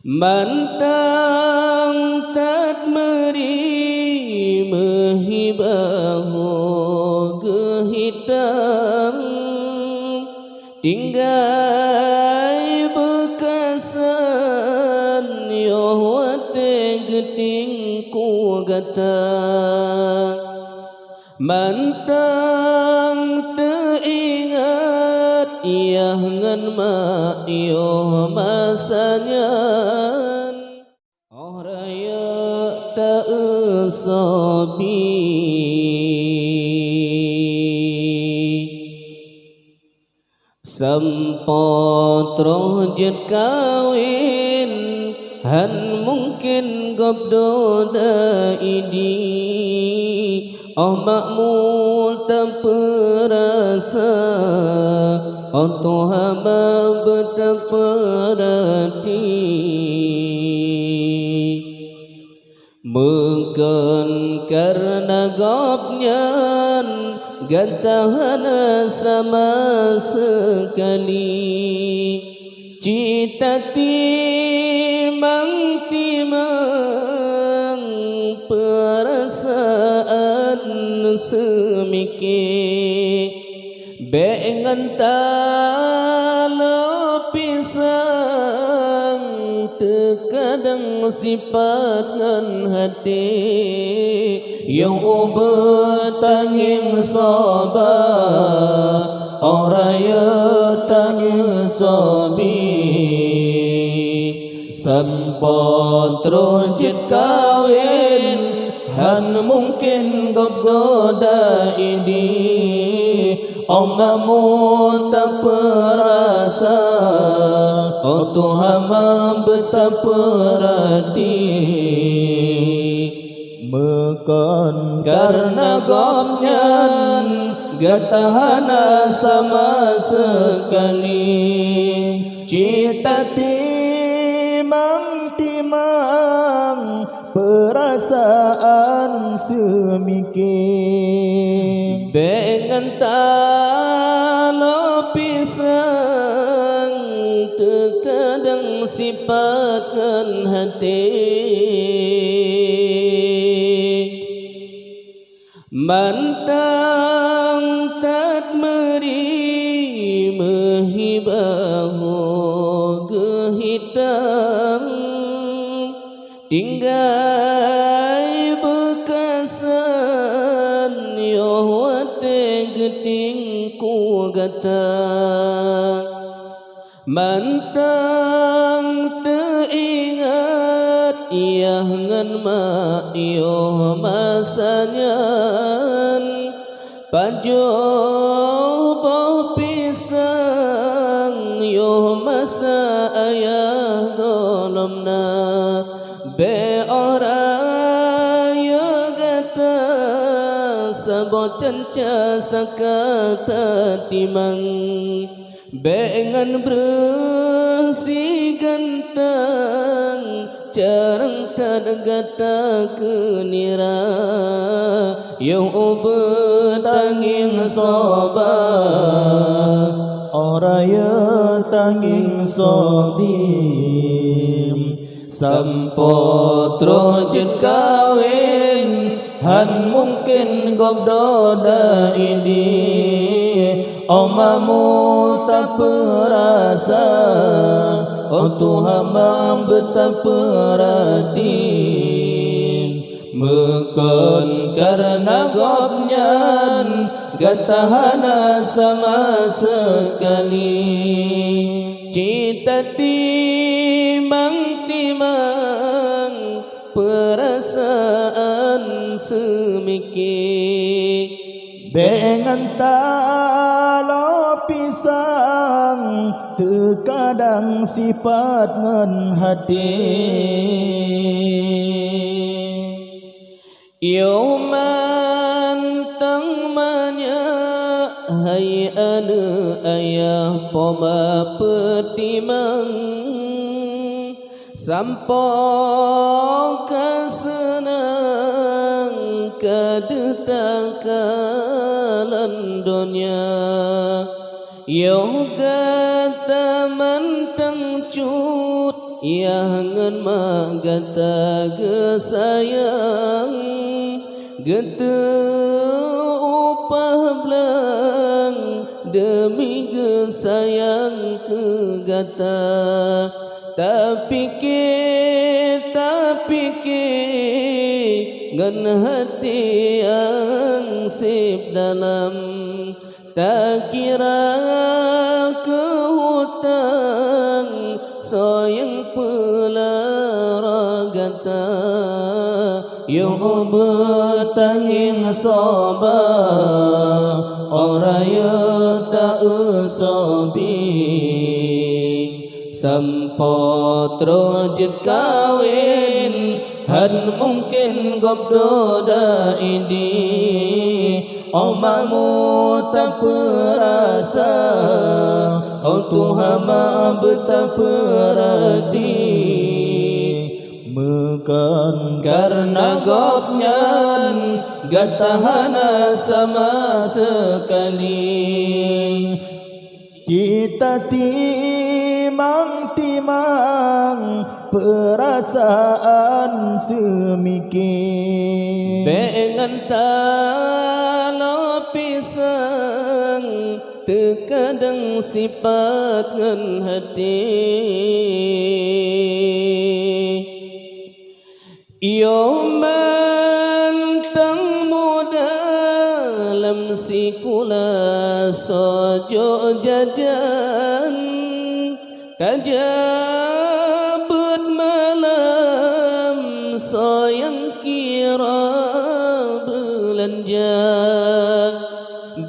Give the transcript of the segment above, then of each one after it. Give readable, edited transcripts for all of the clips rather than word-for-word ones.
Mantang tat meri mehibahu gehitang tinggai bekasan yohwate geting ku gata mantang teingat ia ngan ma iyo masanyan oh raya ta usobi sempotro jet kawin han mungkin gobdo da idi oh makmul tak perasa oh Tuhan berterperhati mungkin karena gobnyan gantahan sama sekali cita timang perasaan semikir bengan talo pisang terkadang sifat ngan hati yang bertanging sabar orang yang tanging sobi sempot rojit kawin han mungkin goda ini Omamu tak perasa oh Tuhan betapa perhati mekon karena gomnyan gatahana sama sekali cita timang perasaan semikir bengan talo pisang terkadang sifatkan hati mantang tat meri mehibahu gehitang tinggai bekasan yohwate geting ku gata mantang teingat ia ngan ma iyo masanyan pajoh pisang yo masa ayah golomna be ora yo gata sabot canca sakata timang bengan bersih gantang jarang tergata kenira yang bertanging sobat orang yang tanging sobim sampot rojit kawin han mungkin gobdoda ini omamu tak perasa oh Tuhan betapa perhati mekon karena gobnyan gatahana sama sekali cita timang perasaan semikir bengan talo pisang terkadang sifat ngan hati yo mantang manya hai ane ayah poma petimang sampo kasenang kadetakalan dunia yoga taman tang cut Yangan magata gesayang Gete upah belang Demi gesayang kegata Tapi ngan hati yang sip dalam Tak kira ke hutang Soyang pelaragata Yung betanging sabar Oraya tak usobi Sampot rojit kawin Han mungkin gobdoda ini Omamu tak perasa Oh Tuhan maaf tak perhati Mekan karena gopnyan Gak tahan sama sekali Kita timang perasaan semikir Dengan talo pisang Terkadang sifat ngan hati Yo mantang dalam sikula sojo jajan Kajabut malam soyang kira belanja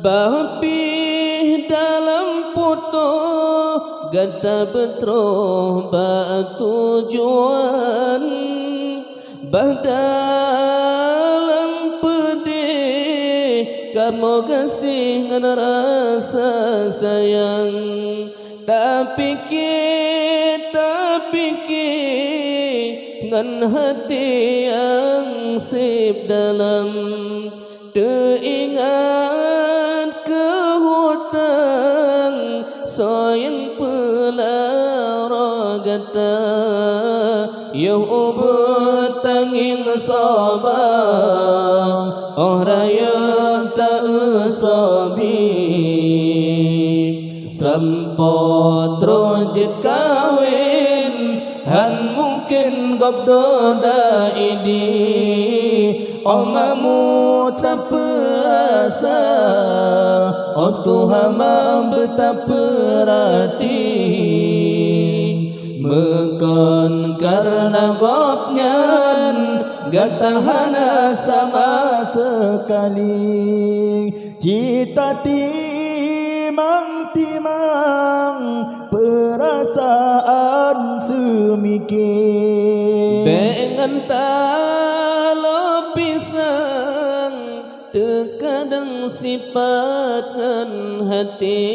Bapih dalam foto gata betroh tujuan Dalam pedih kamu kasih ngan rasa sayang Tapi ngan hati yang sip dalam Teringat ke hutang soyang pelaragata Yang betanging sabar Oh raya tak usobi Sampot rojit kawin Han mungkin gobdoda ini Omamu tak perasa Oh Tuhan maaf tak perhati Mekan karena gopnyan Gak tahan sama sekali Cita timang perasaan semikir Dengan talo pisang Terkadang sifat hati